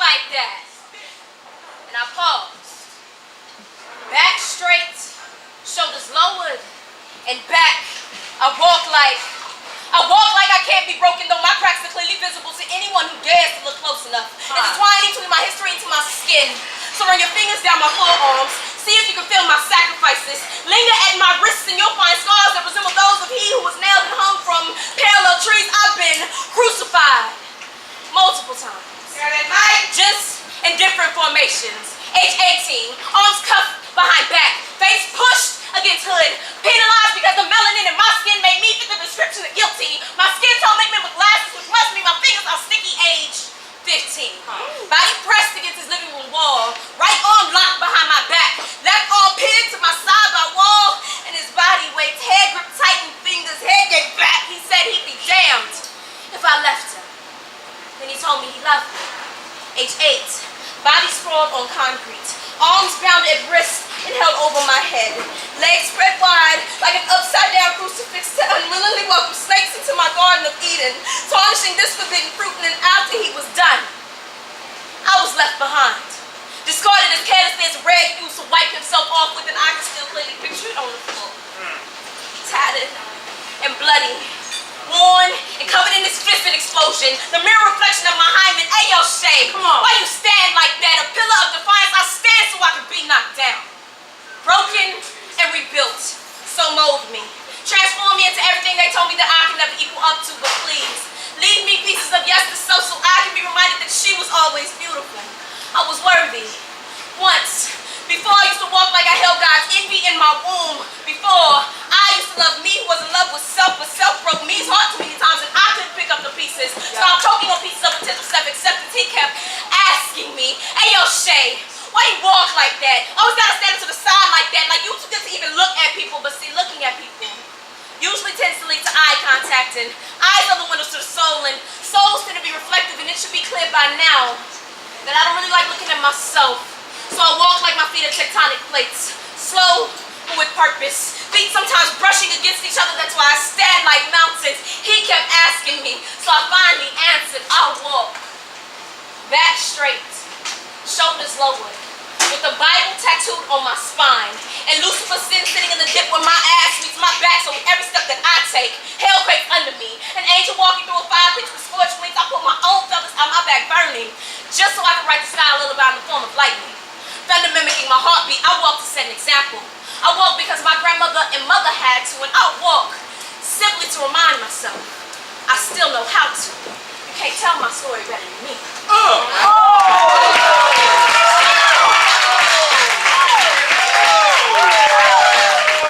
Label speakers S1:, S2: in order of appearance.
S1: like that. And I paused. Back straight, shoulders lowered, and back. I walk like I can't be broken, though my cracks are clearly visible to anyone who dares to look close enough. Intertwining between my history into my skin. So run your fingers down my forearms. See if you can feel my sacrifices. Linger at my wrists and you'll find scars that resemble those of he who was nailed and hung from parallel trees. I've been crucified multiple times. Just in different formations. Age 18, arms cuffed behind back, face pushed against hood, penalized because the melanin in my skin made me fit the description of guilty. My skin tone make me with glasses, which must mean my fingers are sticky. Age 15. Body pressed against his living room wall, right arm locked behind my back, left arm pinned to my side by wall, and his body weight, head gripped tight in fingers, head yanked back. He said he'd be damned if I left him. Then he told me he loved me. Age 8, body sprawled on concrete, arms bound at wrist and held over my head, legs spread wide like an upside-down crucifix to unwillingly welcome snakes into my Garden of Eden, tarnishing this forbidden fruit, and then after he was done, I was left behind, discarded as carelessly as a rag used to wipe himself off with, and I can still clearly picture it on the floor. Tattered and bloody, worn and covered in this fist and explosion, the mirror reflection of my hymen. Hey yo, Shay, why you stand like that? A pillar of defiance, I stand so I can be knocked down. Broken and rebuilt, so mold me. Transform me into everything they told me that I can never equal up to, but please, leave me pieces of yesterday so I can be reminded that she was always beautiful. I was worthy. Once, before I used to walk like I held God's envy in my womb. Before, I used to love me who was in love with self, but self broke me's heart too many times and I couldn't pick up the pieces. So I'm choking on pieces of potential self-acceptance. He kept asking me, hey yo, Shay, why you walk like that? Always gotta stand to the side like that. Like you too good to even look at people, but see, looking at people usually tends to lead to eye contact, and eyes are the windows to the soul, and souls tend to be reflective, and it should be clear by now that I don't really like looking at myself. So I walk like my feet are tectonic plates, slow but with purpose. Feet sometimes brushing against each other, that's why I stand like mountains. He kept asking me, so I finally answered, I'll walk. Back straight, shoulders lowered, with the Bible tattooed on my spine, and Lucifer's sin sitting in the dip where my ass meets my back, so with every step that I take, hell quakes under me. An angel walking through a fire pitch with scorched wings, I put my own feathers on my back burning, just so I can write the style lullaby in the form of lightning. Thunder mimicking my heartbeat, I walk to set an example. I walk because my grandmother and mother had to, and I walk simply to remind myself I still know how to. You can't tell my story better than me.